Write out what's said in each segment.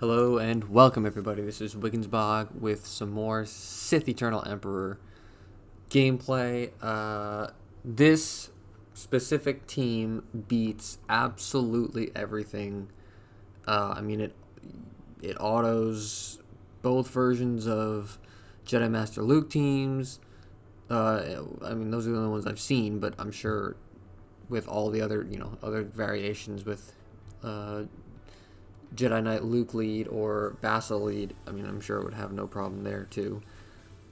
Hello and welcome everybody, this is SWGoH with some more Sith Eternal Emperor gameplay. This specific team beats absolutely everything. It autos both versions of Jedi Master Luke teams. Those are the only ones I've seen, but I'm sure with all the other, other variations with Jedi Knight Luke lead or Basil lead, I'm sure it would have no problem there too.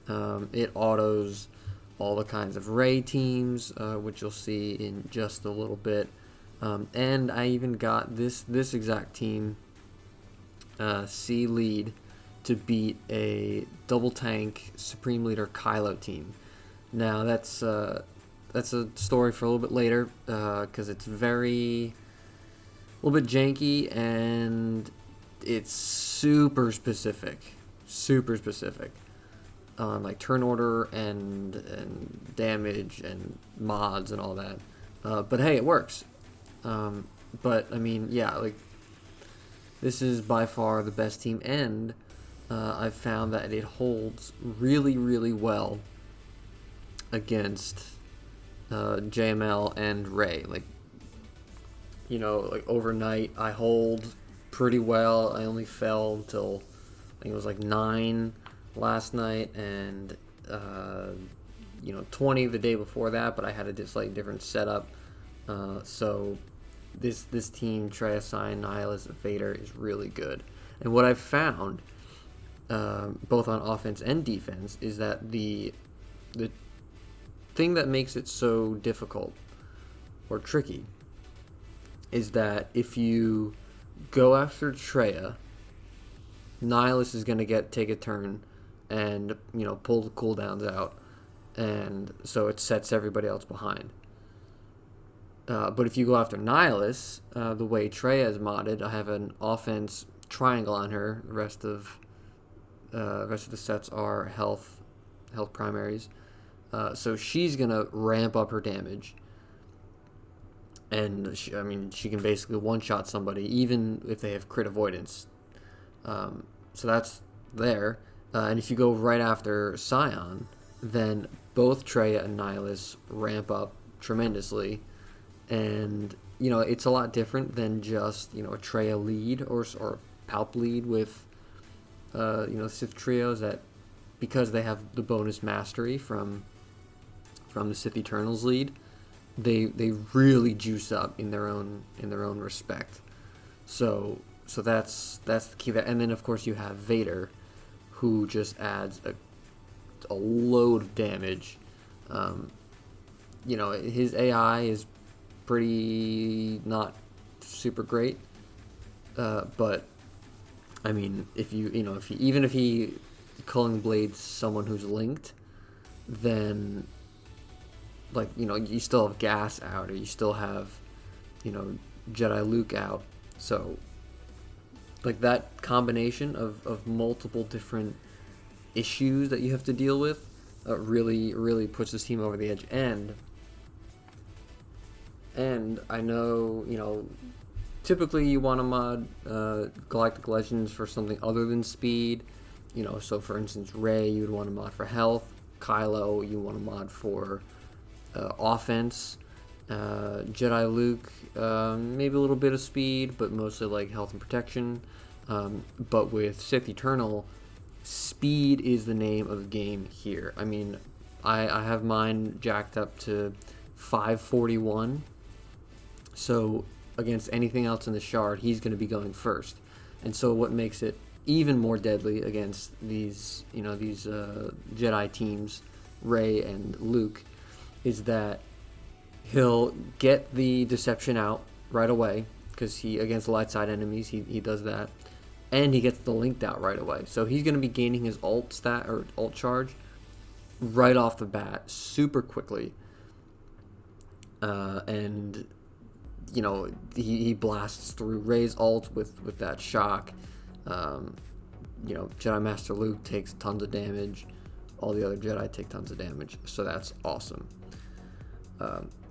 It autos all the kinds of Rey teams, which you'll see in just a little bit. And I even got this exact team, C lead, to beat a double tank Supreme Leader Kylo team. Now that's a story for a little bit later, because it's a little bit janky, and it's super specific on like turn order and damage and mods and all that. But hey, it works. This is by far the best team, and I've found that it holds really well against JML and Rey. Overnight I hold pretty well. I only fell until I think it was like 9 last night, and 20 the day before that, but I had a slightly different setup. So this team, Traya, Cyan, Nihilus, and Vader, is really good. And what I've found, both on offense and defense, is that the thing that makes it so difficult or tricky is that if you go after Traya, Nihilus is going to take a turn and pull the cooldowns out, and so it sets everybody else behind. But if you go after Nihilus, the way Traya is modded, I have an offense triangle on her. The rest of the sets are health primaries. So she's gonna ramp up her damage, and she can basically one-shot somebody even if they have crit avoidance. So that's there. And if you go right after Cyan, then both Traya and Nihilus ramp up tremendously. And it's a lot different than just a Traya lead or Palp lead with Sith trios, that because they have the bonus mastery from the Sith Eternals lead, they really juice up in their own respect. So that's the key there. And then of course you have Vader, who just adds a load of damage. His AI is pretty not super great, but if he Culling Blades someone who's linked, then you still have Gas out, or you still have Jedi Luke out. So that combination of multiple different issues that you have to deal with really puts this team over the edge. And I know, typically you want to mod Galactic Legends for something other than speed. So for instance, Rey, you would want to mod for health. Kylo, you want to mod for offense. Jedi Luke, maybe a little bit of speed, but mostly health and protection. But with Sith Eternal, speed is the name of the game here. I have mine jacked up to 541. So against anything else in the shard, he's going to be going first. And so what makes it even more deadly against these Jedi teams, Rey and Luke, is that he'll get the deception out right away, because against light side enemies he does that, and he gets the linked out right away. So he's going to be gaining his ult stat or ult charge right off the bat super quickly, and he blasts through Rey's ult with that shock. Jedi Master Luke takes tons of damage. All the other Jedi take tons of damage. So that's awesome.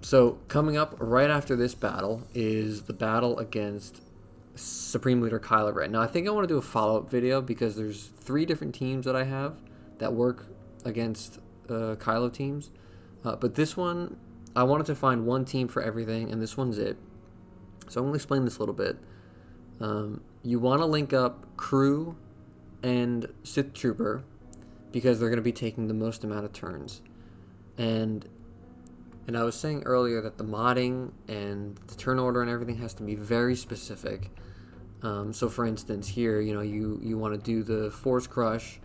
So coming up right after this battle is the battle against Supreme Leader Kylo Ren. Now I think I want to do a follow-up video because there's 3 different teams that I have that work against Kylo teams. But this one, I wanted to find one team for everything, and this one's it. So I'm going to explain this a little bit. You want to link up Crew and Sith Trooper because they're going to be taking the most amount of turns. And I was saying earlier that the modding and the turn order and everything has to be very specific. So for instance, here, you want to do the Force Crush.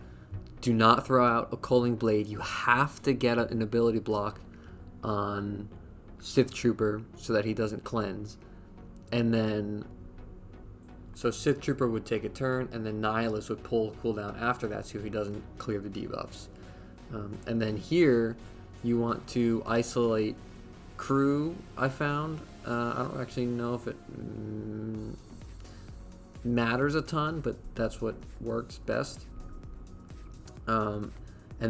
Do not throw out a Culling Blade. You have to get an ability block on Sith Trooper so that he doesn't cleanse. And then, so Sith Trooper would take a turn, and then Nihilus would pull cooldown after that so he doesn't clear the debuffs. And then here, you want to isolate Crew, I found. I don't actually know if it matters a ton, but that's what works best. And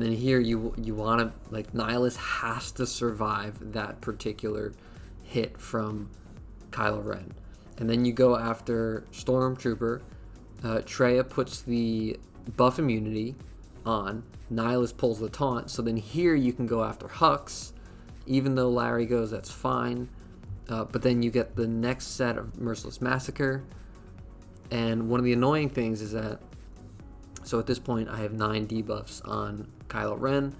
then here you want to, like, Nihilus has to survive that particular hit from Kylo Ren. And then you go after Stormtrooper. Traya puts the buff immunity on. Nihilus pulls the taunt. So then here you can go after Hux. Even though Larry goes, that's fine. But then you get the next set of Merciless Massacre. And one of the annoying things is that, so at this point I have 9 debuffs on Kylo Ren.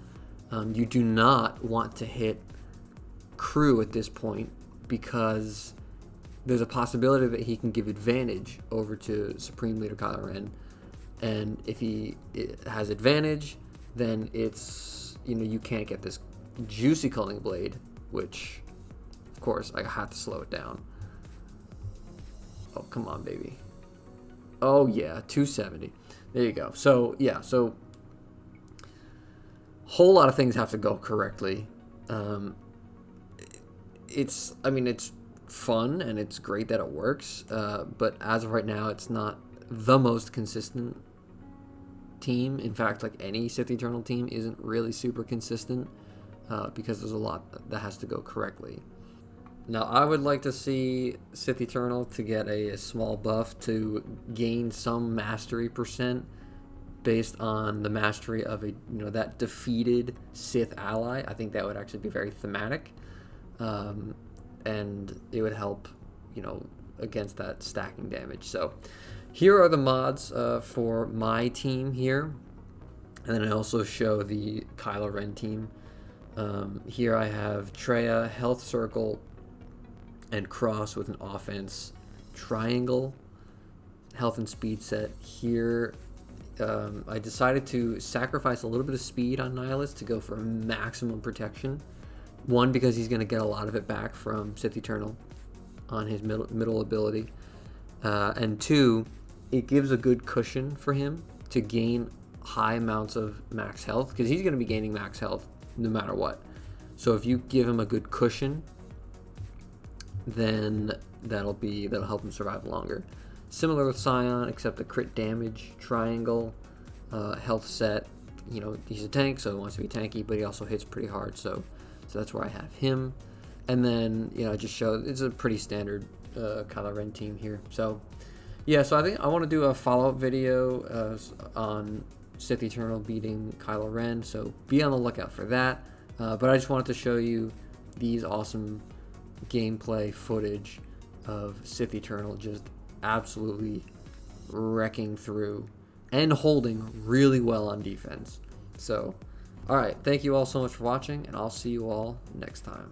You do not want to hit Crew at this point because there's a possibility that he can give advantage over to Supreme Leader Kylo Ren. And if he has advantage, then it's, you can't get this juicy Culling Blade, which, of course, I have to slow it down. Oh, come on, baby. Oh, yeah, 270. There you go. So, yeah, so whole lot of things have to go correctly. It's fun and it's great that it works, but as of right now, it's not the most consistent team. In fact, like any Sith Eternal team isn't really super consistent because there's a lot that has to go correctly. Now, I would like to see Sith Eternal to get a small buff to gain some mastery percent based on the mastery of that defeated Sith ally. I think that would actually be very thematic, and it would help, against that stacking damage. So here are the mods for my team here, and then I also show the Kylo Ren team. Here I have Traya, Health Circle, and Cross with an offense triangle, health and speed set. Here I decided to sacrifice a little bit of speed on Nihilus to go for maximum protection. One, because he's going to get a lot of it back from Sith Eternal on his middle ability, and 2, it gives a good cushion for him to gain high amounts of max health, because he's going to be gaining max health no matter what. So if you give him a good cushion, then that'll help him survive longer. Similar with Scion, except the crit damage triangle, health set. He's a tank, so he wants to be tanky, but he also hits pretty hard. So that's where I have him. And then I just show it's a pretty standard Kylo Ren team here. So yeah, so I think I want to do a follow-up video on Sith Eternal beating Kylo Ren. So be on the lookout for that. But I just wanted to show you these awesome gameplay footage of Sith Eternal just absolutely wrecking through and holding really well on defense. So, alright, thank you all so much for watching, and I'll see you all next time.